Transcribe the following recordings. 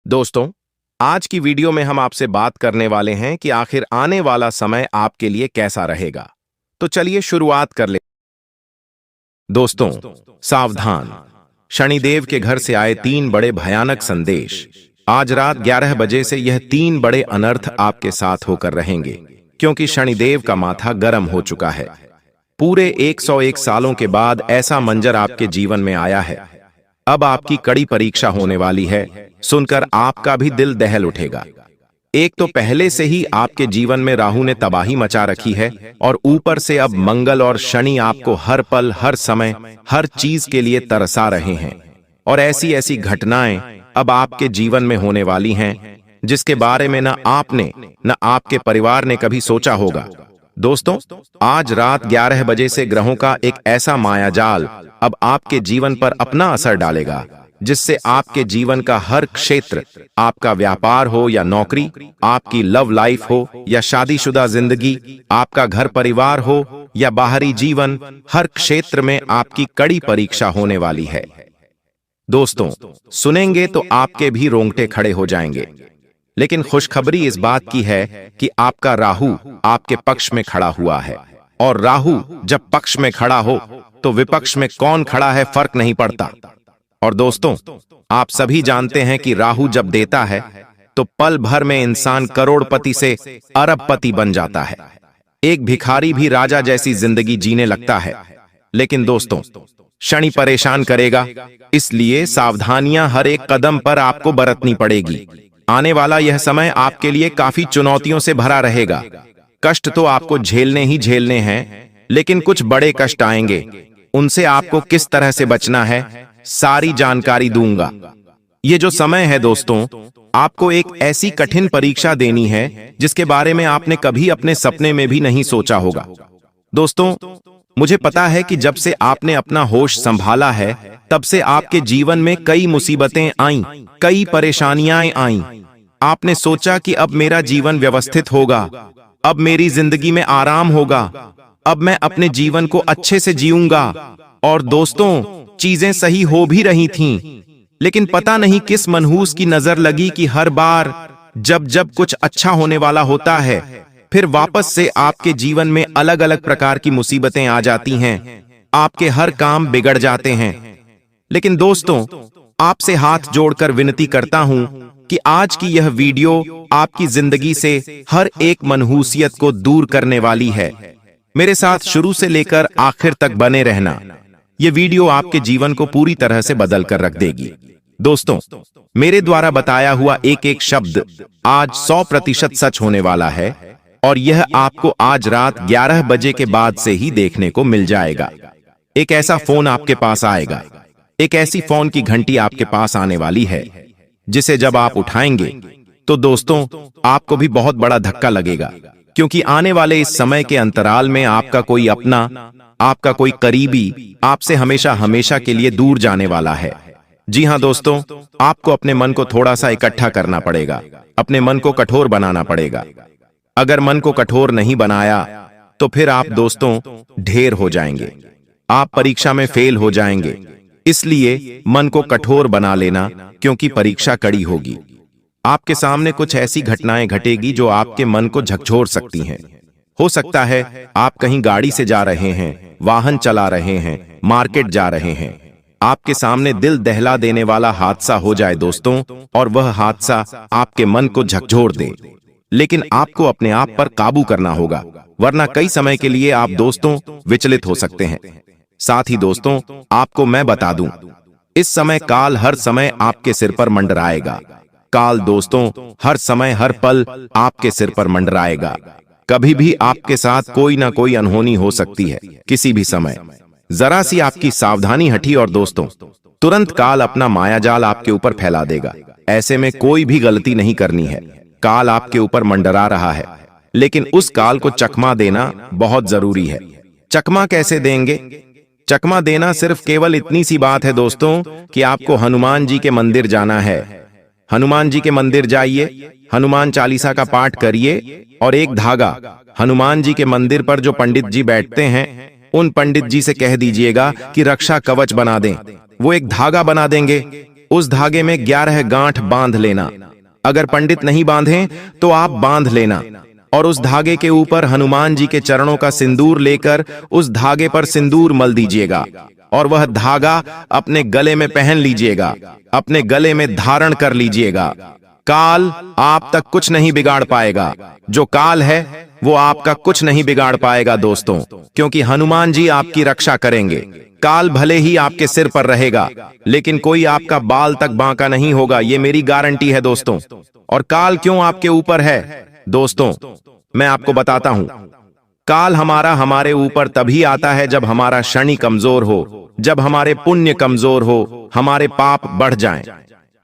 दोस्तों, आज की वीडियो में हम आपसे बात करने वाले हैं कि आखिर आने वाला समय आपके लिए कैसा रहेगा। तो चलिए शुरुआत कर ले। दोस्तों, सावधान। शनिदेव के घर से आए 3 बड़े भयानक संदेश। आज रात 11 बजे से यह 3 बड़े अनर्थ आपके साथ होकर रहेंगे, क्योंकि शनिदेव का माथा गर्म हो चुका है। पूरे 101 सालों के बाद ऐसा मंजर आपके जीवन में आया है। अब आपकी कड़ी परीक्षा होने वाली है। सुनकर आपका भी दिल दहल उठेगा। एक तो पहले से ही आपके जीवन में राहु ने तबाही मचा रखी है, और ऊपर से अब मंगल और शनि आपको हर पल, हर समय, हर चीज के लिए तरसा रहे हैं। और ऐसी ऐसी घटनाएं अब आपके जीवन में होने वाली हैं, जिसके बारे में न आपने न आपके परिवार ने कभी सोचा होगा। दोस्तों, आज रात 11 बजे से ग्रहों का एक ऐसा मायाजाल अब आपके जीवन पर अपना असर डालेगा, जिससे आपके जीवन का हर क्षेत्र, आपका व्यापार हो या नौकरी, आपकी लव लाइफ हो या शादीशुदा जिंदगी, आपका घर परिवार हो या बाहरी जीवन, हर क्षेत्र में आपकी कड़ी परीक्षा होने वाली है। दोस्तों, सुनेंगे तो आपके भी रोंगटे खड़े हो जाएंगे। लेकिन खुशखबरी इस बात की है कि आपका राहु आपके पक्ष में खड़ा हुआ है, और राहु जब पक्ष में खड़ा हो तो विपक्ष में कौन खड़ा है फर्क नहीं पड़ता। और दोस्तों, आप सभी जानते हैं कि राहु जब देता है तो पल भर में इंसान करोड़पति से अरबपति बन जाता है। एक भिखारी भी राजा जैसी जिंदगी जीने लगता है। लेकिन दोस्तों, शनि परेशान करेगा, इसलिए सावधानियां हर एक कदम पर आपको बरतनी पड़ेगी। आने वाला यह समय आपके लिए काफी चुनौतियों से भरा रहेगा। कष्ट तो आपको झेलने ही झेलने हैं, लेकिन कुछ बड़े कष्ट आएंगे। उनसे आपको किस तरह से बचना है, सारी जानकारी दूंगा। ये जो समय है दोस्तों, आपको एक ऐसी कठिन परीक्षा देनी है जिसके बारे में आपने कभी अपने सपने में भी नहीं सोचा होगा। दोस्तों, मुझे पता है कि जब से आपने अपना होश संभाला है, तब से आपके जीवन में कई मुसीबतें आईं, कई परेशानियां आईं। आपने सोचा कि अब मेरा जीवन व्यवस्थित होगा, अब मेरी जिंदगी में आराम होगा, अब मैं अपने जीवन को अच्छे से जीऊंगा। और दोस्तों, चीजें सही हो भी रही थीं, लेकिन पता नहीं किस मनहूस की नजर लगी कि हर बार जब जब कुछ अच्छा होने वाला होता है, फिर वापस से आपके जीवन में अलग अलग प्रकार की मुसीबतें आ जाती हैं। आपके हर काम बिगड़ जाते हैं। लेकिन दोस्तों, आपसे हाथ जोड़कर विनती करता हूं कि आज की यह वीडियो आपकी जिंदगी से हर एक मनहूसियत को दूर करने वाली है। मेरे साथ शुरू से लेकर आखिर तक बने रहना। यह वीडियो आपके जीवन को पूरी तरह से बदल कर रख देगी। दोस्तों, मेरे द्वारा बताया हुआ एक एक शब्द आज 100% सच होने वाला है, और यह आपको आज रात 11 बजे के बाद से ही देखने को मिल जाएगा। एक ऐसा फोन आपके पास आएगा, एक ऐसी फोन की घंटी आपके पास आने वाली है, जिसे जब आप उठाएंगे तो दोस्तों, आपको भी बहुत बड़ा धक्का लगेगा, क्योंकि आने वाले इस समय के अंतराल में आपका कोई अपना, आपका कोई करीबी आपसे हमेशा हमेशा के लिए दूर जाने वाला है। जी हां दोस्तों, आपको अपने मन को थोड़ा सा इकट्ठा करना पड़ेगा, अपने मन को कठोर बनाना पड़ेगा। अगर मन को कठोर नहीं बनाया तो फिर आप दोस्तों ढेर हो जाएंगे, आप परीक्षा में फेल हो जाएंगे। इसलिए मन को कठोर बना लेना, क्योंकि परीक्षा कड़ी होगी। आपके सामने कुछ ऐसी घटनाएं घटेगी जो आपके मन को झकझोर सकती हैं। हो सकता है आप कहीं गाड़ी से जा रहे हैं, वाहन चला रहे हैं, मार्केट जा रहे हैं, आपके सामने दिल दहला देने वाला हादसा हो जाए दोस्तों, और वह हादसा आपके मन को झकझोर दे। लेकिन आपको अपने आप पर काबू करना होगा, वरना कई समय के लिए आप दोस्तों विचलित हो सकते हैं। साथ ही दोस्तों, आपको मैं बता दूं, इस समय काल हर समय आपके सिर पर मंडराएगा। काल दोस्तों हर समय, हर पल आपके सिर पर मंडराएगा। कभी भी आपके साथ कोई ना कोई अनहोनी हो सकती है, किसी भी समय। जरा सी आपकी सावधानी हटी और दोस्तों, तुरंत काल अपना मायाजाल आपके ऊपर फैला देगा। ऐसे में कोई भी गलती नहीं करनी है। काल आपके ऊपर मंडरा रहा है, लेकिन उस काल को चकमा देना बहुत जरूरी है। चकमा कैसे देंगे? चकमा देना सिर्फ केवल इतनी सी बात है दोस्तों कि आपको हनुमान जी के मंदिर जाना है। हनुमान जी के मंदिर जाइए, हनुमान चालीसा का पाठ करिए, और एक धागा हनुमान जी के मंदिर पर जो पंडित जी बैठते हैं, उन पंडित जी से कह दीजिएगा कि रक्षा कवच बना दें। वो एक धागा बना देंगे। उस धागे में 11 गांठ बांध लेना। अगर पंडित नहीं बांधें तो आप बांध लेना और उस धागे के ऊपर हनुमान जी के चरणों का सिंदूर लेकर उस धागे पर सिंदूर मल दीजिएगा और वह धागा अपने गले में पहन लीजिएगा, अपने गले में धारण कर लीजिएगा। काल आप तक कुछ नहीं बिगाड़ पाएगा। जो काल है वो आपका कुछ नहीं बिगाड़ पाएगा दोस्तों, क्योंकि हनुमान जी आपकी रक्षा करेंगे। काल भले ही आपके सिर पर रहेगा, लेकिन कोई आपका बाल तक बांका नहीं होगा, ये मेरी गारंटी है दोस्तों। और काल क्यों आपके ऊपर है दोस्तों, मैं आपको बताता हूं। काल हमारे ऊपर तभी आता है जब हमारा शनि कमजोर हो, जब हमारे पुण्य कमजोर हो, हमारे पाप बढ़ जाएं,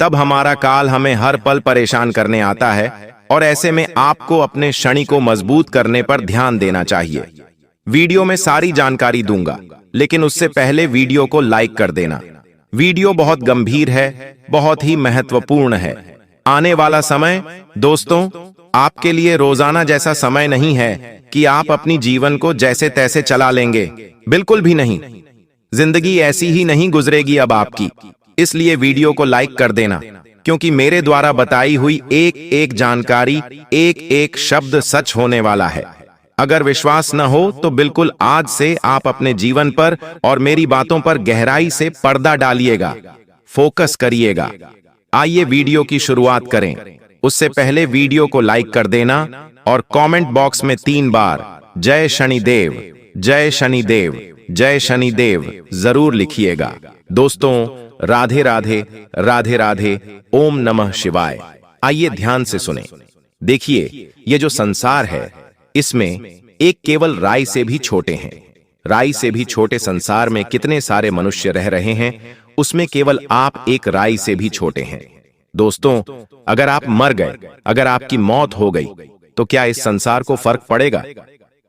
तब हमारा काल हमें हर पल परेशान करने आता है। और ऐसे में आपको अपने शनि को मजबूत करने पर ध्यान देना चाहिए। वीडियो में सारी जानकारी दूंगा, लेकिन उससे पहले वीडियो को लाइक कर देना। वीडियो बहुत गंभीर है, बहुत ही महत्वपूर्ण है। आने वाला समय दोस्तों आपके लिए रोजाना जैसा समय नहीं है कि आप अपनी जीवन को जैसे तैसे चला लेंगे, बिल्कुल भी नहीं। जिंदगी ऐसी ही नहीं गुजरेगी अब आपकी। इसलिए वीडियो को लाइक कर देना, क्योंकि मेरे द्वारा बताई हुई एक एक जानकारी, एक एक शब्द सच होने वाला है। अगर विश्वास न हो तो बिल्कुल आज से आप अपने जीवन पर और मेरी बातों पर गहराई से पर्दा डालिएगा, फोकस करिएगा। आइए वीडियो की शुरुआत करें। उससे पहले वीडियो को लाइक कर देना और कमेंट बॉक्स में 3 बार जय शनिदेव, जय शनिदेव, जय शनिदेव जरूर लिखिएगा। दोस्तों राधे राधे, राधे राधे, ओम नमः शिवाय। आइए ध्यान से सुने। देखिए ये जो संसार है इसमें एक केवल राई से भी छोटे हैं, राई से भी छोटे संसार में कितने सारे मनुष्य रह रहे हैं, उसमें केवल आप एक राई से भी छोटे हैं। दोस्तों अगर आप मर गए, अगर आपकी मौत हो गई, तो क्या इस संसार को फर्क पड़ेगा?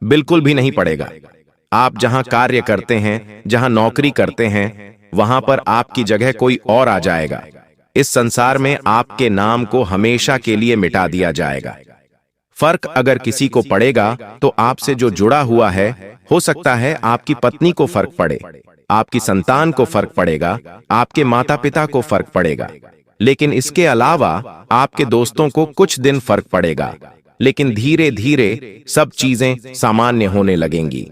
बिल्कुल भी नहीं पड़ेगा। आप जहां कार्य करते हैं, जहां नौकरी करते हैं, वहां पर आपकी जगह कोई और आ जाएगा। इस संसार में आपके नाम को हमेशा के लिए मिटा दिया जाएगा। फर्क अगर किसी को पड़ेगा तो आपसे जो जुड़ा हुआ है, हो सकता है आपकी पत्नी को फर्क पड़े, आपकी संतान को फर्क पड़ेगा, आपके माता पिता को फर्क पड़ेगा, लेकिन इसके अलावा आपके दोस्तों को कुछ दिन फर्क पड़ेगा। लेकिन धीरे धीरे सब चीजें सामान्य होने लगेंगी।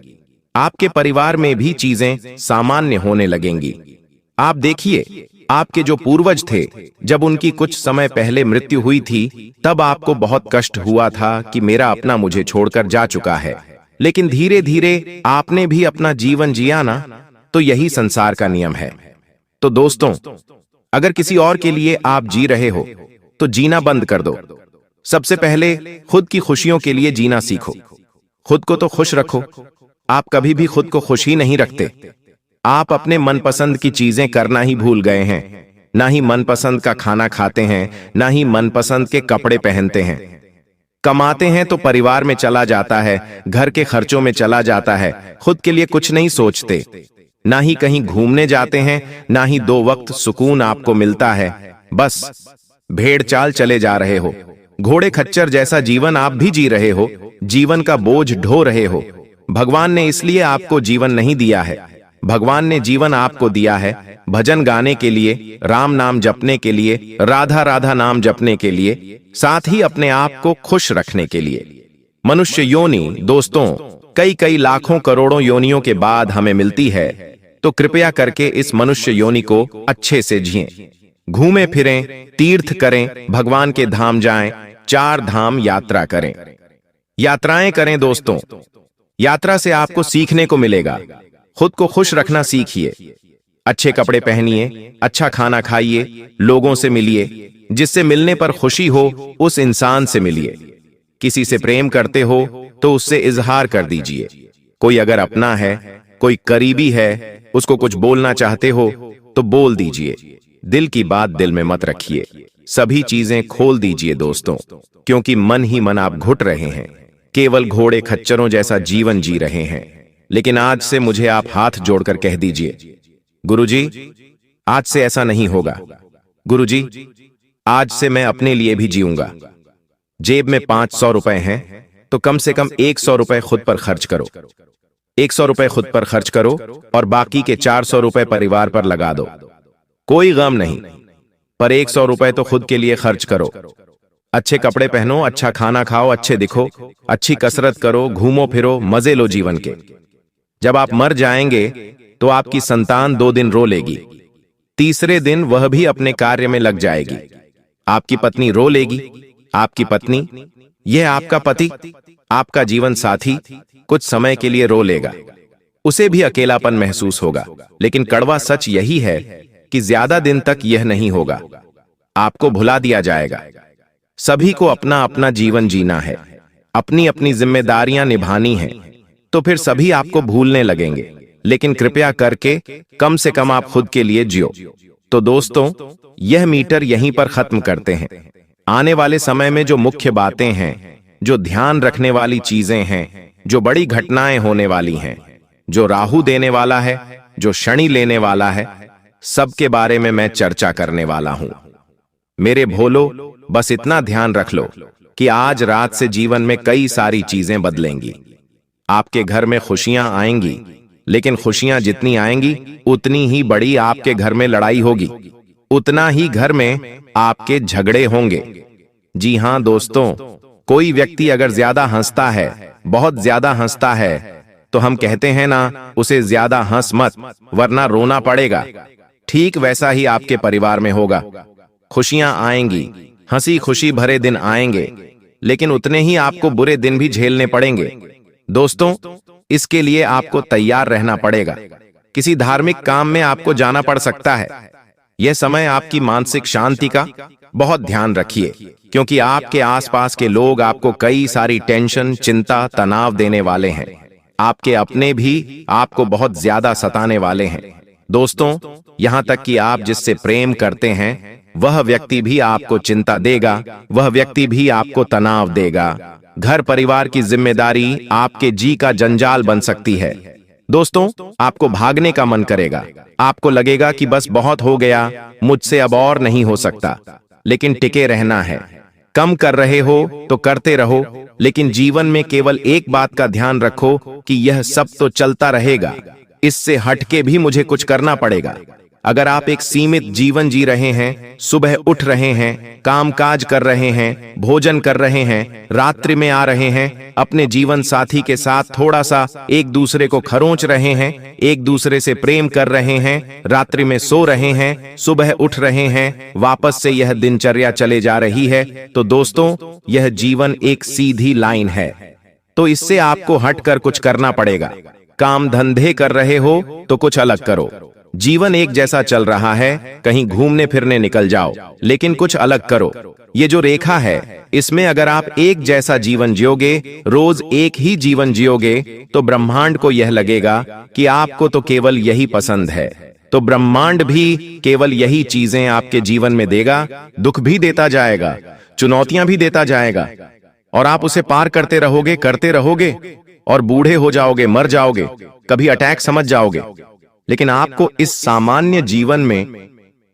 आपके परिवार में भी चीजें सामान्य होने लगेंगी। आप देखिए आपके जो पूर्वज थे, जब उनकी कुछ समय पहले मृत्यु हुई थी, तब आपको बहुत कष्ट हुआ था कि मेरा अपना मुझे छोड़कर जा चुका है। लेकिन धीरे धीरे आपने भी अपना जीवन जिया ना, तो यही संसार का नियम है। तो दोस्तों अगर किसी और के लिए आप जी रहे हो तो जीना बंद कर दो। सबसे पहले खुद की खुशियों के लिए जीना सीखो। खुद को तो खुश रखो। आप कभी भी खुद को खुश ही नहीं रखते। आप अपने मनपसंद की चीजें करना ही भूल गए हैं। ना ही मनपसंद का खाना खाते हैं, ना ही मनपसंद के कपड़े पहनते हैं। कमाते हैं तो परिवार में चला जाता है, घर के खर्चों में चला जाता है, खुद के लिए कुछ नहीं सोचते। ना ही कहीं घूमने जाते हैं, ना ही 2 वक्त सुकून आपको मिलता है। बस भेड़ चाल चले जा रहे हो। घोड़े खच्चर जैसा जीवन आप भी जी रहे हो, जीवन का बोझ ढो रहे हो। भगवान ने इसलिए आपको जीवन नहीं दिया है। भगवान ने जीवन आपको दिया है भजन गाने के लिए, राम नाम जपने के लिए, राधा राधा नाम जपने के लिए, साथ ही अपने आप को खुश रखने के लिए। मनुष्य योनि दोस्तों कई कई लाखों करोड़ों योनियों के बाद हमें मिलती है, तो कृपया करके इस मनुष्य योनि को अच्छे से जिएं। घूमें फिरें, तीर्थ करें, भगवान के धाम जाएं, 4 धाम यात्रा करें। यात्राएं करें दोस्तों। यात्रा से आपको सीखने को मिलेगा। खुद को खुश रखना सीखिए। अच्छे कपड़े पहनिए, अच्छा खाना खाइए, लोगों से मिलिए। जिससे मिलने पर खुशी हो उस इंसान से मिलिए। किसी से प्रेम करते हो तो उससे इजहार कर दीजिए। कोई अगर अपना है, कोई करीबी है, उसको कुछ बोलना चाहते हो तो बोल दीजिए। दिल की बात दिल में मत रखिए। सभी चीजें खोल दीजिए दोस्तों, क्योंकि मन ही मन आप घुट रहे हैं। केवल घोड़े खच्चरों जैसा जीवन जी रहे हैं। लेकिन आज से मुझे आप हाथ जोड़कर कह दीजिए, गुरुजी आज से ऐसा नहीं होगा। गुरुजी आज से मैं अपने लिए भी जीऊंगा। जेब में 500 रुपए हैं तो कम से कम 100 रुपए खुद पर खर्च करो। 100 रुपए खुद पर खर्च करो और बाकी के 400 रुपए परिवार पर लगा दो। कोई गम नहीं। पर 100 रुपए तो खुद के लिए खर्च करो। अच्छे कपड़े पहनो, अच्छा खाना खाओ, अच्छे दिखो, अच्छी कसरत करो, घूमो फिरो, मजे लो जीवन के। जब आप मर जाएंगे तो आपकी संतान 2 दिन रो लेगी, तीसरे दिन वह भी अपने कार्य में लग जाएगी। आपकी पत्नी रो लेगी। आपकी पत्नी, यह आपका पति, आपका जीवन साथी कुछ समय के लिए रो लेगा। उसे भी अकेलापन महसूस होगा। लेकिन कड़वा सच यही है कि ज्यादा दिन तक यह नहीं होगा। आपको भुला दिया जाएगा। सभी को अपना अपना जीवन जीना है, अपनी अपनी जिम्मेदारियां निभानी है, तो फिर सभी आपको भूलने लगेंगे। लेकिन कृपया करके कम से कम आप खुद के लिए जियो। तो दोस्तों, यह मीटर यहीं पर खत्म करते हैं। आने वाले समय में जो मुख्य बातें हैं, जो ध्यान रखने वाली चीजें हैं, जो बड़ी घटनाएं होने वाली हैं, जो राहु देने वाला है, जो शनि लेने वाला है, सबके बारे में मैं चर्चा करने वाला हूं। मेरे भोलो, बस इतना ध्यान रख लो कि आज रात से जीवन में कई सारी चीजें बदलेंगी। आपके घर में खुशियां आएंगी, लेकिन खुशियां जितनी आएंगी उतनी ही बड़ी आपके घर में लड़ाई होगी, उतना ही घर में आपके झगड़े होंगे। जी हां दोस्तों, कोई व्यक्ति अगर ज्यादा हंसता है, बहुत ज्यादा हंसता है, तो हम कहते हैं ना, उसे ज्यादा हंस मत वरना रोना पड़ेगा। ठीक वैसा ही आपके परिवार में होगा। खुशियां आएंगी, हंसी खुशी भरे दिन आएंगे, लेकिन उतने ही आपको बुरे दिन भी झेलने पड़ेंगे। दोस्तों, इसके लिए आपको तैयार रहना पड़ेगा। किसी धार्मिक काम में आपको जाना पड़ सकता है। यह समय आपकी मानसिक शांति का बहुत ध्यान रखिए, क्योंकि आपके आसपास के लोग आपको कई सारी टेंशन, चिंता, तनाव देने वाले हैं। आपके अपने भी आपको बहुत ज्यादा सताने वाले हैं। दोस्तों, यहां तक कि आप जिससे प्रेम करते हैं वह व्यक्ति भी आपको चिंता देगा, वह व्यक्ति भी आपको तनाव देगा। घर परिवार की जिम्मेदारी आपके जी का जंजाल बन सकती है। दोस्तों, आपको भागने का मन करेगा। आपको लगेगा कि बस बहुत हो गया, मुझसे अब और नहीं हो सकता। लेकिन टिके रहना है। कम कर रहे हो तो करते रहो, लेकिन जीवन में केवल एक बात का ध्यान रखो कि यह सब तो चलता रहेगा, इससे हटके भी मुझे कुछ करना पड़ेगा। अगर आप एक सीमित जीवन जी रहे हैं, सुबह उठ रहे हैं, कामकाज कर रहे हैं, भोजन कर रहे हैं, रात्रि में आ रहे हैं, अपने जीवन साथी के साथ थोड़ा सा एक दूसरे को खरोंच रहे हैं, एक दूसरे से प्रेम कर रहे हैं, रात्रि में सो रहे हैं, सुबह उठ रहे हैं, वापस से यह दिनचर्या चले जा रही है, तो दोस्तों, यह जीवन एक सीधी लाइन है। तो इससे आपको हटकर कुछ करना पड़ेगा। काम धंधे कर रहे हो तो कुछ अलग करो। जीवन एक जैसा चल रहा है, कहीं घूमने फिरने निकल जाओ, लेकिन कुछ अलग करो। ये जो रेखा है, इसमें अगर आप एक जैसा जीवन जियोगे, रोज एक ही जीवन जियोगे, तो ब्रह्मांड को यह लगेगा कि आपको तो केवल यही पसंद है। तो ब्रह्मांड भी केवल यही चीजें आपके जीवन में देगा, दुख भी देता जाएगा, चुनौतियां भी देता जाएगा, और आप उसे पार करते रहोगे और बूढ़े हो जाओगे, मर जाओगे, कभी अटैक समझ जाओगे। लेकिन आपको इस सामान्य जीवन में,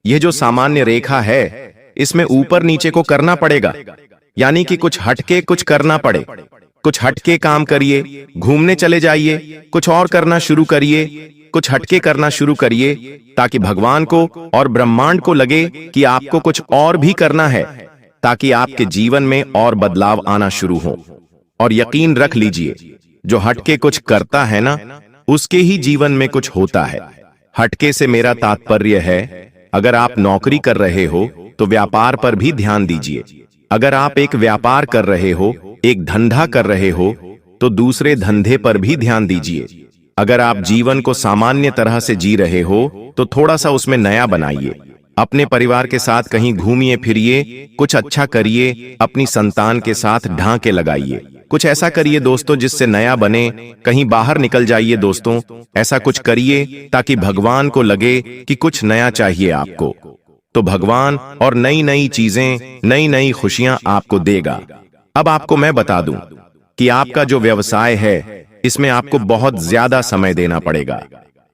यह जो सामान्य रेखा है, इसमें ऊपर नीचे को करना पड़ेगा। यानी कि कुछ हटके कुछ करना पड़े। कुछ हटके काम करिए, घूमने चले जाइए, कुछ और करना शुरू करिए, कुछ हटके करना शुरू करिए, ताकि भगवान को और ब्रह्मांड को लगे कि आपको कुछ और भी करना है, ताकि आपके जीवन में और बदलाव आना शुरू हो। और यकीन रख लीजिए, जो हटके कुछ करता है ना, उसके ही जीवन में कुछ होता है। हटके से मेरा तात्पर्य है, अगर आप नौकरी कर रहे हो तो व्यापार पर भी ध्यान दीजिए। अगर आप एक व्यापार कर रहे हो, एक धंधा कर रहे हो, तो दूसरे धंधे पर भी ध्यान दीजिए। अगर आप जीवन को सामान्य तरह से जी रहे हो तो थोड़ा सा उसमें नया बनाइए। अपने परिवार के साथ कहीं घूमिए फिरिए, कुछ अच्छा करिए, अपनी संतान के साथ ढांके लगाइए। कुछ ऐसा करिए दोस्तों जिससे नया बने। कहीं बाहर निकल जाइए दोस्तों, ऐसा कुछ करिए ताकि भगवान को लगे कि कुछ नया चाहिए आपको। तो भगवान और नई नई चीजें, नई नई खुशियां आपको देगा। अब आपको मैं बता दूं कि आपका जो व्यवसाय है, इसमें आपको बहुत ज्यादा समय देना पड़ेगा,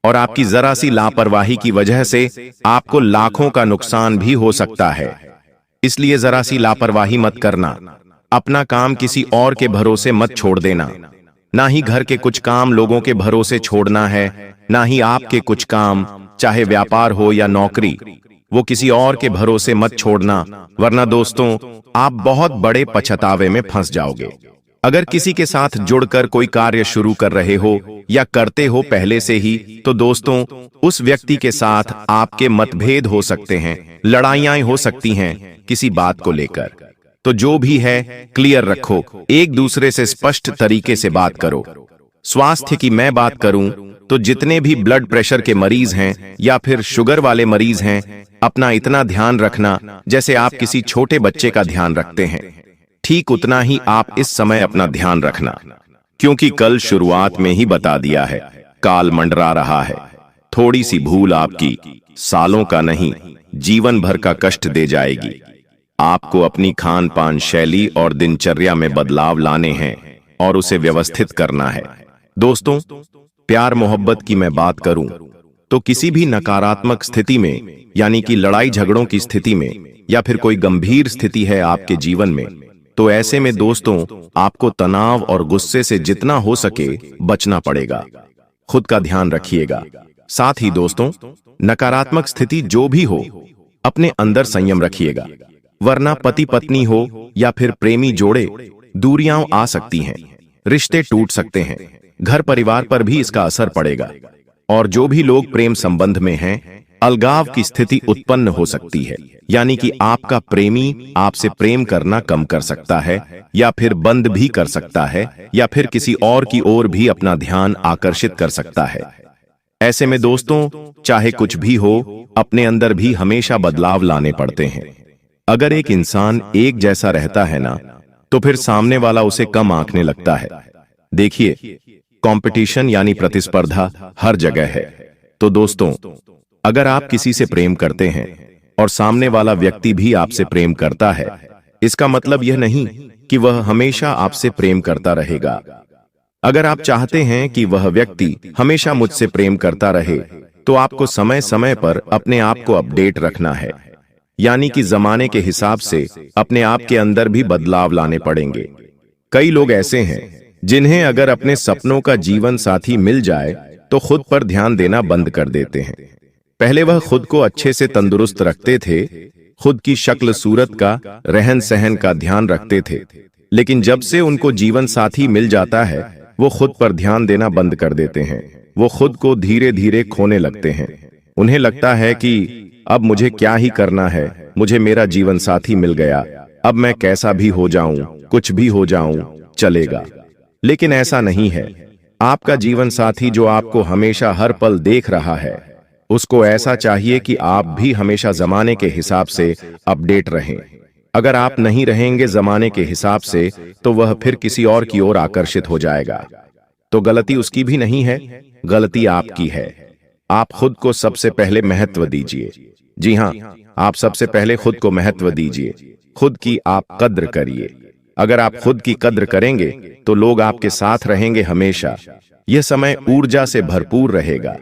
और आपकी जरा सी लापरवाही की वजह से आपको लाखों का नुकसान भी हो सकता है। इसलिए जरा सी लापरवाही मत करना। अपना काम किसी और के भरोसे मत छोड़ देना। ना ही घर के कुछ काम लोगों के भरोसे छोड़ना है, ना ही आपके कुछ काम, चाहे व्यापार हो या नौकरी, वो किसी और के भरोसे मत छोड़ना, वरना दोस्तों आप बहुत बड़े पछतावे में फंस जाओगे। अगर किसी के साथ जुड़कर कोई कार्य शुरू कर रहे हो या करते हो पहले से ही, तो दोस्तों उस व्यक्ति के साथ आपके मतभेद हो सकते हैं, लड़ाइयां हो सकती हैं किसी बात को लेकर। तो जो भी है क्लियर रखो, एक दूसरे से स्पष्ट तरीके से बात करो। स्वास्थ्य की मैं बात करूं तो जितने भी ब्लड प्रेशर के मरीज हैं या फिर शुगर वाले मरीज हैं, अपना इतना ध्यान रखना जैसे आप किसी छोटे बच्चे का ध्यान रखते हैं, ठीक उतना ही आप इस समय अपना ध्यान रखना, क्योंकि कल शुरुआत में ही बता दिया है, काल मंडरा रहा है। थोड़ी सी भूल आपकी सालों का नहीं, जीवन भर का कष्ट दे जाएगी। आपको अपनी खान पान शैली और दिनचर्या में बदलाव लाने हैं और उसे व्यवस्थित करना है। दोस्तों प्यार मोहब्बत की मैं बात करूं तो किसी भी नकारात्मक स्थिति में, यानी कि लड़ाई झगड़ों की स्थिति में या फिर कोई गंभीर स्थिति है आपके जीवन में, तो ऐसे में दोस्तों आपको तनाव और गुस्से से जितना हो सके बचना पड़ेगा। खुद का ध्यान रखिएगा। साथ ही दोस्तों नकारात्मक स्थिति जो भी हो, अपने अंदर संयम रखिएगा, वरना पति पत्नी हो या फिर प्रेमी जोड़े, दूरियां आ सकती हैं, रिश्ते टूट सकते हैं, घर परिवार पर भी इसका असर पड़ेगा। और जो भी लोग प्रेम संबंध में हैं, अलगाव की स्थिति उत्पन्न हो सकती है, यानी कि आपका प्रेमी आपसे प्रेम करना कम कर सकता है या फिर बंद भी कर सकता है या फिर किसी और की ओर भी अपना ध्यान आकर्षित कर सकता है। ऐसे में दोस्तों चाहे कुछ भी हो, अपने अंदर भी हमेशा बदलाव लाने पड़ते हैं। अगर एक इंसान एक जैसा रहता है ना, तो फिर सामने वाला उसे कम आंकने लगता है। देखिए कंपटीशन यानी प्रतिस्पर्धा हर जगह है। तो दोस्तों अगर आप किसी से प्रेम करते हैं और सामने वाला व्यक्ति भी आपसे प्रेम करता है, इसका मतलब यह नहीं कि वह हमेशा आपसे प्रेम करता रहेगा। अगर आप चाहते हैं कि वह व्यक्ति हमेशा मुझसे प्रेम करता रहे, तो आपको समय समय पर अपने आप को अपडेट रखना है, यानी कि जमाने के हिसाब से अपने आप के अंदर भी बदलाव लाने पड़ेंगे। कई लोग ऐसे हैं जिन्हें अगर अपने सपनों का जीवन साथी मिल जाए तो खुद पर ध्यान देना बंद कर देते हैं। पहले वह खुद को अच्छे से तंदुरुस्त रखते थे, खुद की शक्ल सूरत का, रहन सहन का ध्यान रखते थे, लेकिन जब से उनको जीवन साथी मिल जाता है, वो खुद पर ध्यान देना बंद कर देते हैं। वो खुद को धीरे धीरे खोने लगते हैं। उन्हें लगता है कि अब मुझे क्या ही करना है, मुझे मेरा जीवन साथी मिल गया, अब मैं कैसा भी हो जाऊं, कुछ भी हो जाऊं, चलेगा। लेकिन ऐसा नहीं है। आपका जीवन साथी जो आपको हमेशा हर पल देख रहा है, उसको ऐसा चाहिए कि आप भी हमेशा जमाने के हिसाब से अपडेट रहें। अगर आप नहीं रहेंगे जमाने के हिसाब से, तो वह फिर किसी और की ओर आकर्षित हो जाएगा। तो गलती उसकी भी नहीं है, गलती आपकी है। आप खुद को सबसे पहले महत्व दीजिए। जी हाँ, आप सबसे पहले खुद को महत्व दीजिए, खुद की आप कद्र करिए। अगर आप खुद की कद्र करेंगे तो लोग आपके साथ रहेंगे हमेशा। यह समय ऊर्जा से भरपूर रहेगा,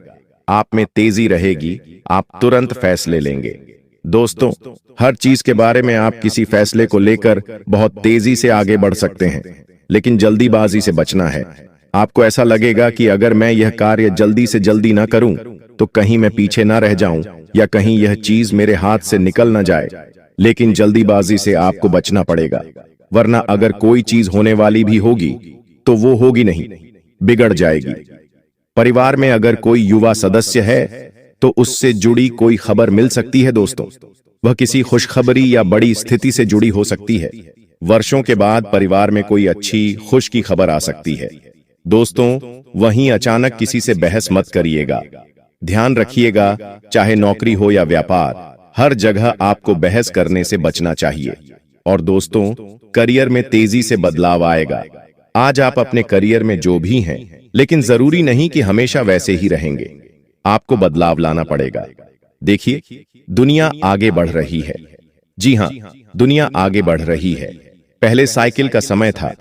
आप में तेजी रहेगी, आप तुरंत फैसले लेंगे। दोस्तों हर चीज के बारे में आप किसी फैसले को लेकर बहुत तेजी से आगे बढ़ सकते हैं, लेकिन जल्दीबाजी से बचना है। आपको ऐसा लगेगा कि अगर मैं यह कार्य जल्दी से जल्दी ना करूं तो कहीं मैं पीछे ना रह जाऊं या कहीं यह चीज मेरे हाथ से निकल ना जाए, लेकिन जल्दीबाजी से आपको बचना पड़ेगा, वरना अगर कोई चीज होने वाली भी होगी तो वो होगी नहीं, बिगड़ जाएगी। परिवार में अगर कोई युवा सदस्य है तो उससे जुड़ी कोई खबर मिल सकती है दोस्तों। वह किसी खुशखबरी या बड़ी स्थिति से जुड़ी हो सकती है। वर्षों के बाद परिवार में कोई अच्छी खुश की खबर आ सकती है। दोस्तों वहीं अचानक किसी से बहस मत करिएगा। ध्यान रखिएगा, चाहे नौकरी हो या व्यापार, हर जगह आपको बहस करने से बचना चाहिए। और दोस्तों करियर में तेजी से बदलाव आएगा। आज आप अपने करियर में जो भी हैं, लेकिन जरूरी नहीं कि हमेशा वैसे ही रहेंगे। आपको बदलाव लाना पड़ेगा। देखिए दुनिया आगे बढ़ रही है। जी हाँ, दुनिया आगे बढ़ रही है। पहले साइकिल का समय था।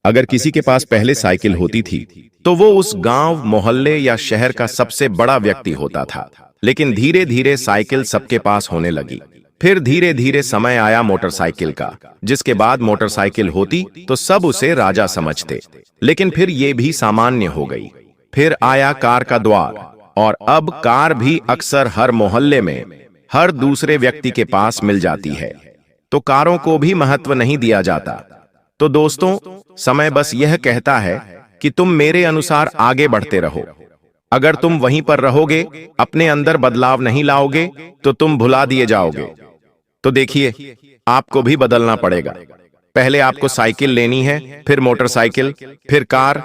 अगर किसी के पास पहले साइकिल होती थी तो वो उस गांव, मोहल्ले या शहर का सबसे बड़ा व्यक्ति होता था। लेकिन धीरे धीरे साइकिल सबके पास होने लगी। फिर धीरे धीरे समय आया मोटरसाइकिल का, जिसके बाद मोटरसाइकिल होती तो सब उसे राजा समझते, लेकिन फिर ये भी सामान्य हो गई। फिर आया कार का द्वार, और अब कार भी अक्सर हर मोहल्ले में, हर दूसरे व्यक्ति के पास मिल जाती है, तो कारों को भी महत्व नहीं दिया जाता। तो दोस्तों, समय बस यह कहता है कि तुम मेरे अनुसार आगे बढ़ते रहो। अगर तुम वहीं पर रहोगे, अपने अंदर बदलाव नहीं लाओगे, तो तुम भुला दिए जाओगे। तो देखिए, आपको भी बदलना पड़ेगा। पहले आपको साइकिल लेनी है, फिर मोटरसाइकिल, फिर कार।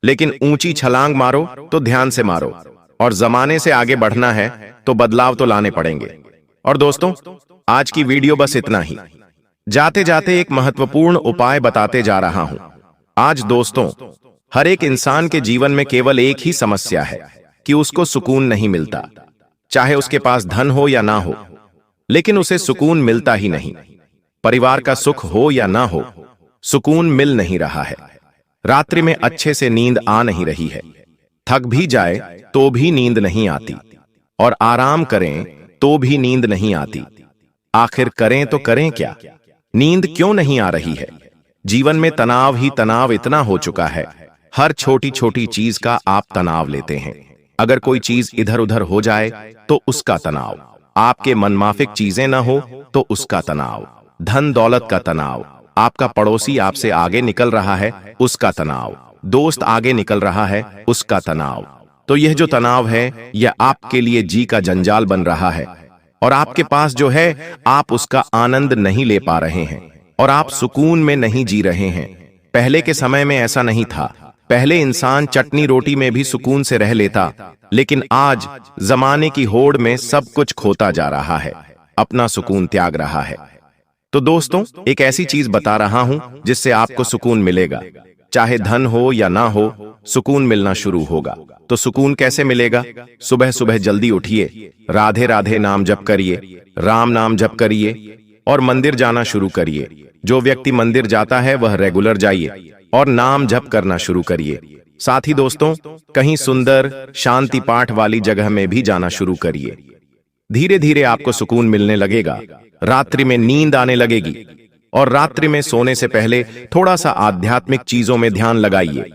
लेकिन ऊंची छलांग मारो तो ध्यान से मारो, और जमाने से आगे बढ़ना है तो बदलाव तो लाने पड़ेंगे। और दोस्तों, आज की वीडियो बस इतना ही। जाते जाते एक महत्वपूर्ण उपाय बताते जा रहा हूं। आज दोस्तों, हर एक इंसान के जीवन में केवल एक ही समस्या है कि उसको सुकून नहीं मिलता। चाहे उसके पास धन हो या ना हो, लेकिन उसे सुकून मिलता ही नहीं। परिवार का सुख हो या ना हो, सुकून मिल नहीं रहा है। रात्रि में अच्छे से नींद आ नहीं रही है। थक भी जाए तो भी नींद नहीं आती, और आराम करें तो भी नींद नहीं आती। आखिर करें तो करें क्या? नींद क्यों नहीं आ रही है? जीवन में तनाव ही तनाव इतना हो चुका है। हर छोटी छोटी चीज का आप तनाव लेते हैं। अगर कोई चीज इधर उधर हो जाए तो उसका तनाव, आपके मनमाफिक चीजें न हो तो उसका तनाव, धन दौलत का तनाव, आपका पड़ोसी आपसे आगे निकल रहा है उसका तनाव, दोस्त आगे निकल रहा है उसका तनाव। तो यह जो तनाव है, यह आपके लिए जी का जंजाल बन रहा है, और आपके पास जो है आप उसका आनंद नहीं ले पा रहे हैं, और आप सुकून में नहीं जी रहे हैं। पहले के समय में ऐसा नहीं था। पहले इंसान चटनी रोटी में भी सुकून से रह लेता, लेकिन आज जमाने की होड़ में सब कुछ खोता जा रहा है, अपना सुकून त्याग रहा है। तो दोस्तों, एक ऐसी चीज बता रहा हूं जिससे आपको सुकून मिलेगा। चाहे धन हो या ना हो, सुकून मिलना शुरू होगा। तो सुकून कैसे मिलेगा? सुबह सुबह जल्दी उठिए, राधे राधे नाम जप करिए, राम नाम जप करिए, और मंदिर जाना शुरू करिए। जो व्यक्ति मंदिर जाता है वह रेगुलर जाइए और नाम जप करना शुरू करिए। साथ ही दोस्तों, कहीं सुंदर शांति पाठ वाली जगह में भी जाना शुरू करिए। धीरे धीरे आपको सुकून मिलने लगेगा, रात्रि में नींद आने लगेगी। और रात्रि में सोने से पहले थोड़ा सा आध्यात्मिक चीजों में ध्यान लगाइए।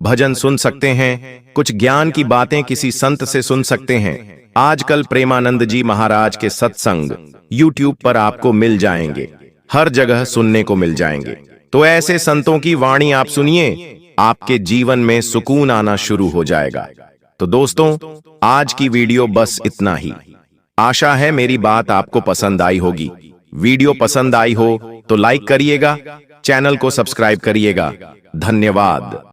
भजन सुन सकते हैं, कुछ ज्ञान की बातें किसी संत से सुन सकते हैं। आजकल प्रेमानंद जी महाराज के सत्संग YouTube पर आपको मिल जाएंगे, हर जगह सुनने को मिल जाएंगे। तो ऐसे संतों की वाणी आप सुनिए, आपके जीवन में सुकून आना शुरू हो जाएगा। तो दोस्तों, आज की वीडियो बस इतना ही। आशा है मेरी बात आपको पसंद आई होगी। वीडियो पसंद आई हो तो लाइक करिएगा, चैनल को सब्सक्राइब करिएगा। धन्यवाद।